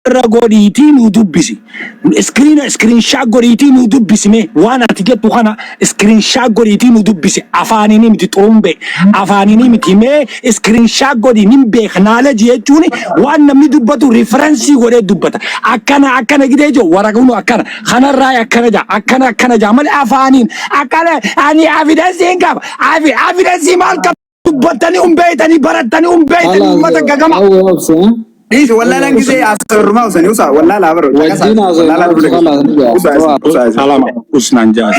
رغوديتي ندبسي سكرين شات غوديتي ندبسي مي وانا تيجت وخنا سكرين شات غوديتي ندبسي افاني نمتي طومبي افاني نمتي مي سكرين شات غودي نمبي خناله جيتوني وانا مدبتو ريفرنسي غودي دبتا اكنا جديجو ورغونو اكنا خنا راي اكنا جا مال افانين اكنا اني افيدنسي كاب افيدنسي مالك دبتني امبيتني برتني امبيتني متققما ليش ولا لا كذا أصور ما وصل يوصل ولا لا برو ولا لا برو سلام وسنان جاس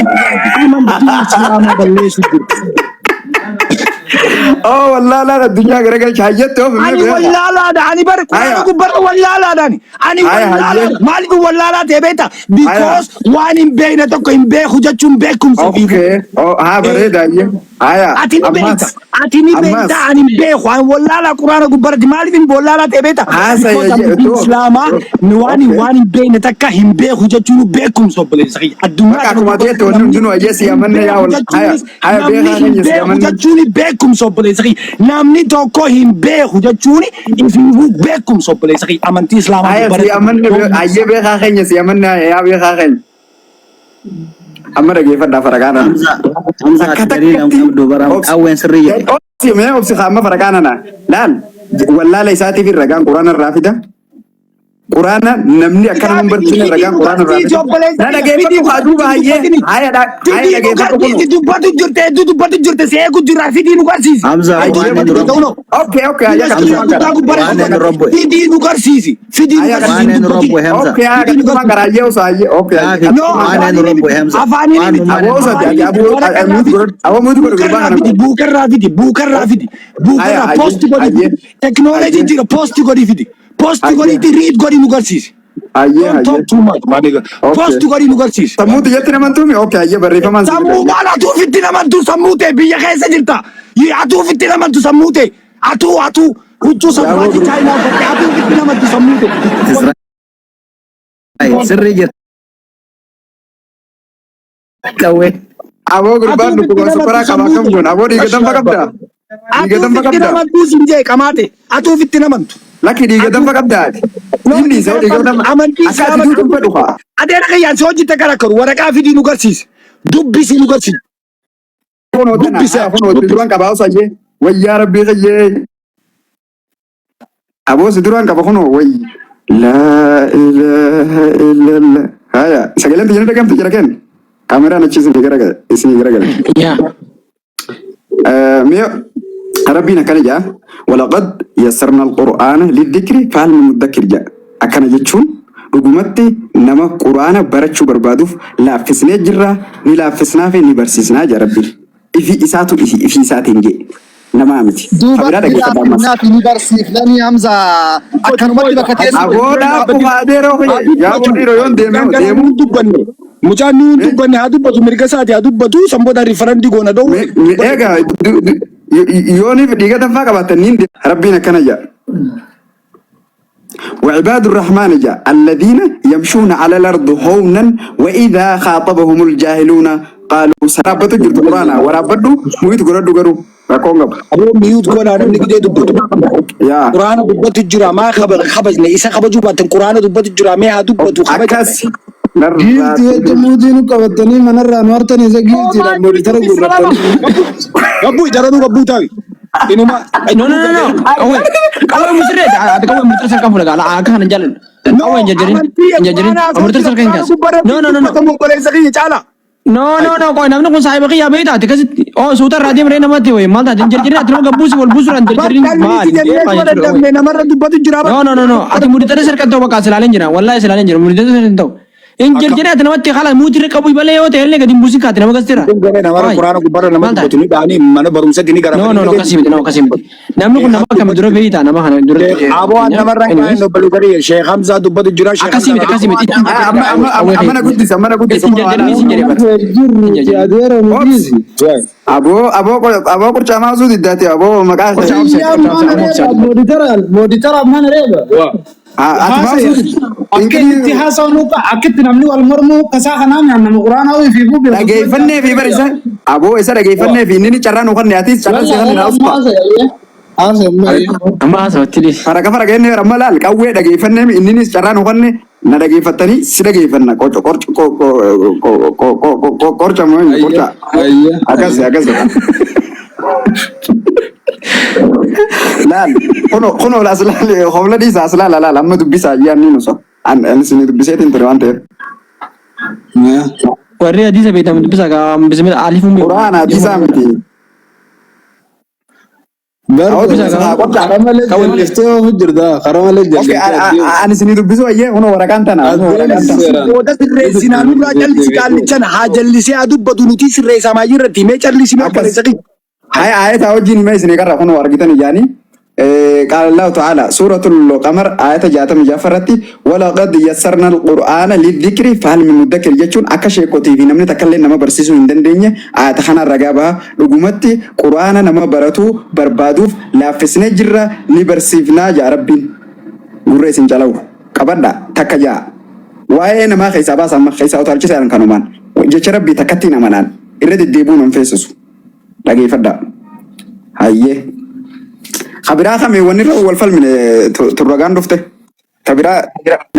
أوه والله لا الدنيا غير حاجته أنا والله لا داني برك أنا كبر والله لا داني أنا والله لا مالك والله لا تبيتا because واني بينا تكو بيه خجتشون بيكم أوكي ها بريد أيه آية أتيني بيتا أنا بيه وان والله لا قرآن كبر دمالي فين والله لا تبيتا إسلاما واني بينا تكا هم بيه خجتشون بيكم صبلي سخي الدنيا كم أديت ونم جنو أجلس يا من يا ولا هاي بيه يا من خجتشون بيكم صبلي سخي نامني توكو هم بيه خجتشون يفيهو بيكم صبلي سخي أمانتي إسلاما يا من أيه بيه خاخين يا من يا بيه خاخين أمر كيف ده فرقانا همزة كتير أم دوبارة أو سرية أوكي ما هو بسخامة فرقانا لا ولا ليساتي في الرقان قرآن الرافدة قرآن نمني أكان من برتين الرقان قرآن الرافدة لا كيف تقعدوا بهاي هاي كيف تقعدوا جرت سيأكل جرافيدي نقارسيس همزة أوكي يا كتير في دي نقارسيسي في دي نقارسيسي أوكي يا كتير ما قرأيه وصاي أوكي بوكر رافيدي بوست غادي تكنولوجي جيرو بوست غادي post goli ti read goli nugarsis aye talk too much maniga post goli nugarsis samu te yetne man tumi okay aye barri faman samu mala tu fitina man tu samute biya khaisa jirta ye atu fitina man tu samute atu uchu samwati china ko atu fitina man tu samute sirriya kawe abo gurban ko supara kama kam gon abo digadam pakabda fitina man tu sinje kamate atu fitina man tu laki digadam pakabda inni sai digadam amanti akati du tum paduha adena kayyan soji takarakaru waraka fidi nugarsis dubbisi nugarsis fono duran ka bawsa je way ya rabbi khaye abo siduran ka fono way la ilaha illallah haya sagalan tijana dagam tijara ken kamera na chisin digaraga ya ميو ربنا كان جاء ولقد يسرنا القرآن للذكر فهل من مدكر جاء أكن جتشون رجومتي نما قرآن برتشو بربادوف لا فسنا جرا نلا فسنا في نبرسسنا جا ربي إفي إساتو إفي إساتين جي نما أمتي دوبا يا في نبرسي فلاني همزة أكن متي بكتير أقول أبو هاديرو يا أبو هاديرو يون ديمو dubbanne mucaan nuun dubbanne haa dubbatu mirga isaati haa dubbatu samboota riifarandii goona da'u eega yooniif dhiiga danfaa qabaataniin rabbiin akkana jaa وعباد الرحمن جاء الذين يمشون على الأرض هونا وإذا خاطبهم الجاهلون قالوا سرابة جرت قرانا ورابدو مويت قرادو قرو ركونغب أبو ميوت كونا نمني كده دبتو يا قرآن دبت الجرا ما خبزني إسا خبجو باتن قرآن دبت الجرا ما ها دبتو أكاس جيلتي جمودين قبضني من الرانورتني إذا جيلتي لما ترى قرطني قبو جرانو تاوي إنما no أول مسرد هذا كمان مرتسل كم فلقة لا كان جالن أول جاجرين مرتسل كين كاس no kamu boleh sekali cala no kau namanya kau sahabat kaya beda tiga oh sudah radio mereka mati woi malah jajarin aturan kampus wal busuran jajarin mal nama dubbat الجرا no atu murid terus kan tahu bakal selain jera wallahi selain jera murid terus tahu Injil jadi ada nama tiga kali mutir kabu ibale yo teh lagi di musik hati nama kasih nama Quran kubbar nama dubbat ini bani mana baru saja ini gara no kasih nama pun nama kami dulu beda nama kan dulu abu nama orang lain no beli dari Syekh Hamzah dubbat الجرا kasih أمانة قدس أديرو مجيزي أبو كرشة ما زود الداتي أبو مكان مودي ترى ما نريبه أكيد حسنوك أكيد نملي والمرمو كساخ نام نم القرآن أو في بوب لقيفني في بريسة أبو إسا لقيفني في نيني شران وخن ياتي شران سيخن ناوسبا Amma asumatti Faraka inni rammalal qawwee dhageeffannee inninis carraan hubanne na dhageeffattanii si dhageeffanna qorca akkas laal kuno las laal hobla di sas laal laal amma dubbisa yanni no so an sini dubbisee tin waan ta'eef warri hadiisa beekamu dubbisa ka bismillah alifuun quraan hadiisa miti ani sini dubbisu ayye kuno warakaan tana Oda sirreessinaa nurraa jal'isi qaallichan haa jal'isee adubbatu nuti sirreessamaa jirratti mee cal'isime obboleessa kiyya. هاي آية أوجين ما يسني كره هنا ورقتني يعني قال الله تعالى سورة القمر آية جاتم جافرتي ولقد يسرنا القرآن للذكر فهل من مدكر يجون أكشي كتي في نمني تكلم نما برسيسو من الدنيا آية خنا الرجابة رجومتي قرآن نما براتو بربادوف لا فسنا جرا لبرسيفنا يا ربي قريس جلو كبرنا تكجا وين ما خيسا باس ما خيسا وترجع سيران كانومان جت ربي تكتي نمانان إرد الديبون من فيسوس lagi fadda hayye khabira khame wanira wal fal min turragan dufte khabira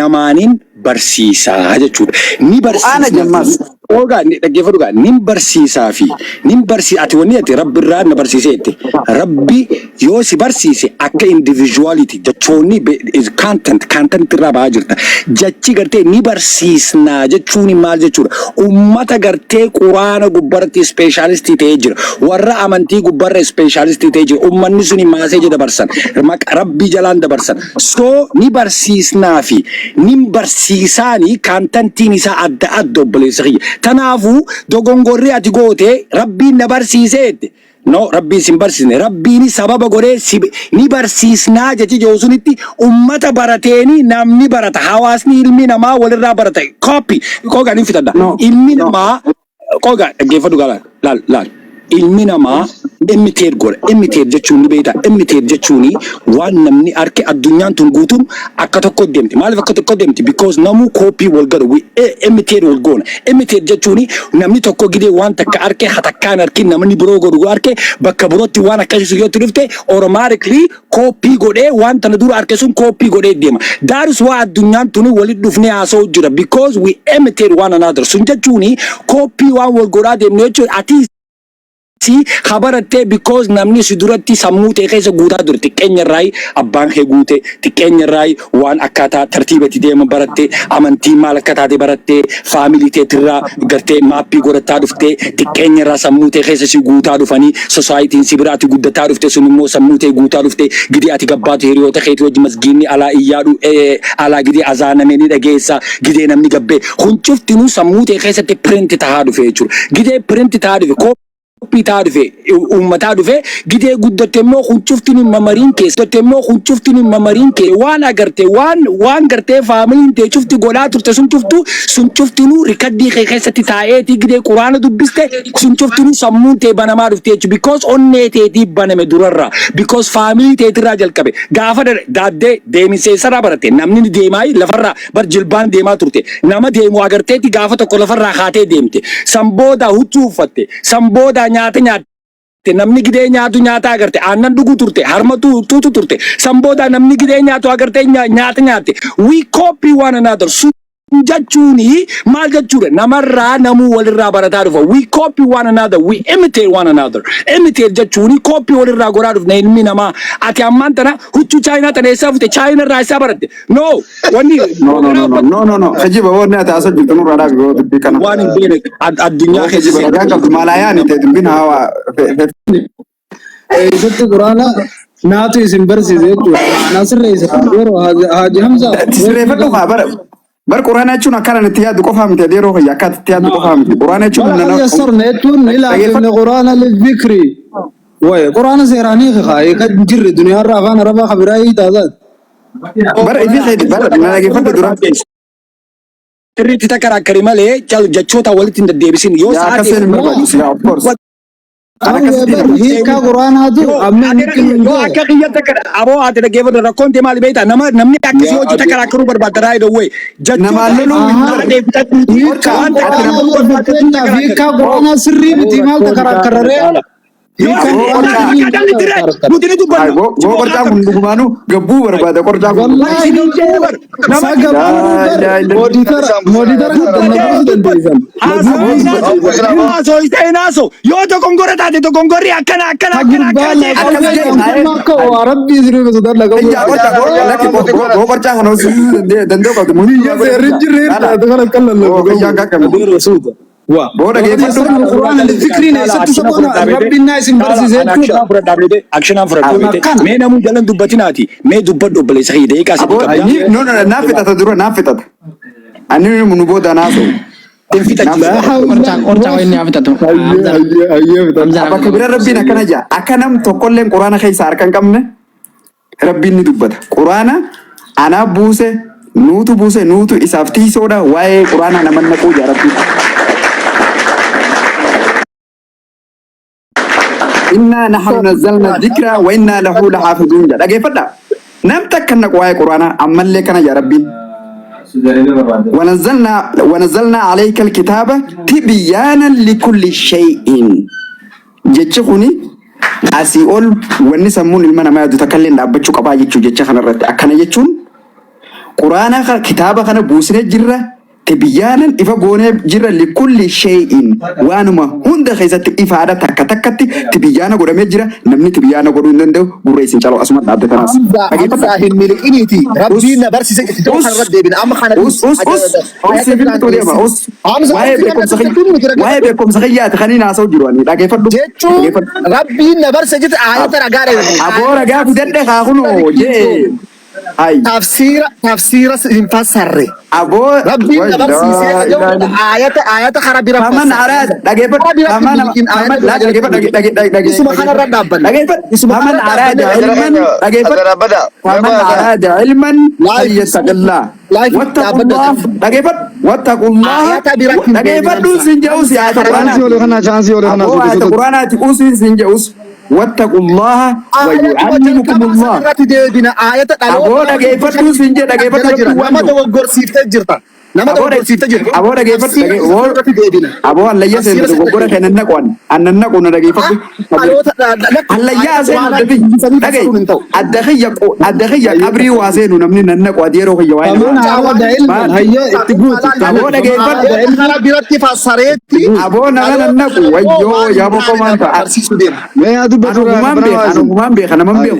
Namaanin barsiisaa jechuudha. Ni ana jammas Ogaa ni dhaggeeffadhu gaa nin barsiisaa fi nin barsiisa ati wanni ati rabbi irraa na barsiisee jette rabbi yoo si barsiise akka individuality jechoonni is content irraa ba'aa jirta jechi gartee ni barsiisnaa jechuun maal jechuudha ummata gartee quraana gubbarratti specialistii ta'ee jira warra amantii gubbarra specialistii ta'ee jira ummanni suni maasee jedha dabarsan rabbi jalaan dabarsan so ni barsiisnaa fi nin barsiisaanii contentiin isaa adda adda obboleessa kiyya Tanafu dogongorri ati goote rabbiin na barsiiseette no rabbiin sin barsiisne rabbiin sababa godhee ni barsiisnaa jechi joosunitti ummata barateeni namni barata hawaasni ilmi namaa walirraa barata copy qoga ni fitadda ilmi namaa qoga dhaggeeffadhu laal ilmi namaa imitate jechuun ni beekta imitate jechuun waan namni arke addunyaan tun guutuun akka tokko deemti maaliif akka tokko deemti because namu copy wal godhu imitate wal goona imitate jechuun namni tokko gidee waan takka arke hatakkaan arke namni biroo godhu arke bakka birootti waan akkasii yoo dhufte automatically copy godhee waan tana dura arke sun copy godhee deema that is why addunyaan tun walitti dhufnee haasa'u jira because we imitate one another sun jechuun copy waan wal godhaa deemne jechuun ati si khabaratte because namni si duratti sammuu ta'e keessa guutaa dur xiqqeenya irraa abbaan kee guute xiqqeenya irraa waan akkaataa tartiibatti deema baratte amantii maal akka taate baratte faamilii teetirraa gartee maappii godhataa dhufte xiqqeenya irraa sammuu ta'e keessa si guutaa dhufanii society'n si biraatti guddataa dhufte sun immoo sammuu ta'e guutaa dhufte gidee ati gabbaatu hiriyoota keetii wajji masgiinni alaa iyyaadhu alaa gidee azaanamee ni dhageessa gidee namni gabbee huncuftinuu sammuu ta'e keessatti print tahaa dhufe jechuudha gidee print tahaa dhufe Pita dhufe ummataa dhufe gidee guddatte immoo huncuftini mamariin keessa guddatte immoo huncuftini mamariin keessa waan agarte waan gartee faamiliin tee cufti godhaa turte sun cuftinu rikaddii keessatti taa'eeti gidee quraana dubbiste sun cuftinu sammuun tee banamaa dhufte jechuudha because onnee teetii baname durarraa because faamilii teetirraa jalqabe gaafa daaddee deemiseessarraa baratte namni deemaa lafarraa bar jilbaan deemaa turte nama deemu agarteetti gaafa tokko lafarraa kaatee deemte sambooda huccuu uffatte sambooda nyaate namni gidee nyaatu nyaata agarte aannan dhuguu turte harmatu tuutu turte sambooda namni gidee nyaatu agarte nyaata nyaate we copy one another jechuuni maal jechuudha namarraa namuu walirraa barataa dhufa we copy one another we imitate one another imitate jechuuni copy walirraa godhaa dhufna ilmi namaa ati ammaan tana huccuu chaayinaa tana eessaa fute chaayinaa irraa eessaa baratte no wanni no hajiba wanni ati asoo jirtu nurraa dhaabi yoo dubbii kana waan hin beene addunyaa hajiba ragaa qabdu maalaayaan ta'e dubbiin hawa isatti quraana naatu isin barsiise jechuudha nasirreessa yeroo Haji Hamza sirreeffadhu bara bar quraana jechuun akkana itti yaaddu qofaa miti yeroo fayyaa akka itti yaaddu qofaa miti quraana jechuun nana yassarna jechuun ilaa quraana lidhikri way quraana seeraanii khaayee kan jirre duniyaa irraa afaan arabaa khabiraayii taasat bar ifi khaydi bar nanageeffadhu dura sirriitti takarakkari malee jechoota walitti hin deddeebisin yoo sa'aatii hiika quraanaatu amma yoo akka kiyyatti akka aboo ati dhaggeeffatu rakkoon tee maali beektaa namni akkasii hojii takaraakkaruu barbaada raayidoo wayi hiika quraanaa sirrii miti maal takaraakkararee qorcaan kun dhugumaanu gabbuu barbaada qorcaan kun. Yoo tokkongora taate tokkongorri akkana. Qorcaan kana danda'u qabdu. Booda geeffadhu. Quraana dhikriin eessatti soqona rabbiin isin barsiisee jechuudha. Akshinaan fudhadhu. Mee namuu jalan dubbатinaati. Mee dubbadhu obboleessa kee deeqaa si dubbata. No, naaf fixata dura naaf fixata. Ani nu booda naasoo. Orcaa inni hafitatu. Bakka bira rabbiin akkana jaa. Akka nam tokkolleen quraana keessa harka hin qabne rabbiin ni dubbata. Quraana anaaf buuse nuutu isaaf tiisoodha waa'ee quraana nama naquu jaa rabbiin. Inna nahnu nazzalna dhikra wa inna lahu lahafizun jaa. Dhageeffadha. Nam takka naqu waa'ee quraana ammallee kana jaa rabbiin. ونزلنا عليك الكتاب تبيانا لكل شيء جتشخوني أسيول ونسمون المنا ما يتكلم دابتشو كبا يتشو جتشخنا رت أكنا يتشون قرآن كتابة كنا بوسنا جرة تبيانا إفا بونا جرة لكل شيء وانما هند خيزة إفادة تكتكتي تبيانا قرامي جرة نمني تبيانا قرون دندو قريسين شالو أسمات عبد الناس أجيب ساهل ملئينيتي ربينا برسي تدوح الرد بين أما خانا واي بكم سخيات خلينا أسوي جرواني لا كيف تدو ربينا برسي جت آيات رجاري أبو رجع بدنا خاخنو جي هاي تفسير ينفسر أبو ربينا برسي آيات خراب رب فمن أراد لقيت فمن لا لقيت اسمه خانا الرد أبدا لقيت فمن أراد علما لقيت فمن أراد علما فليتق الله واتقوا الله لقيت واتقوا الله لقيت دوس سنجوس يا القرآن القرآن تقوس سنجوس واتقوا الله ويعلمكم الله أبو لقيت دوس سنجوس لقيت nama dogoggorsiif jirta nama dogoggorsiif jirta أبو لقيت أبو الله يسند وقرأ كنا نقول أن نقول لقيت الله يسند الدخيل أبري واسين ونمني ننقوا ديرو هي وين هيا تقول أبو لقيت خراب برتي فسرتي أبو ننقوا ويو يا أبو كمان ما هذا بدور أنا كمان بيخ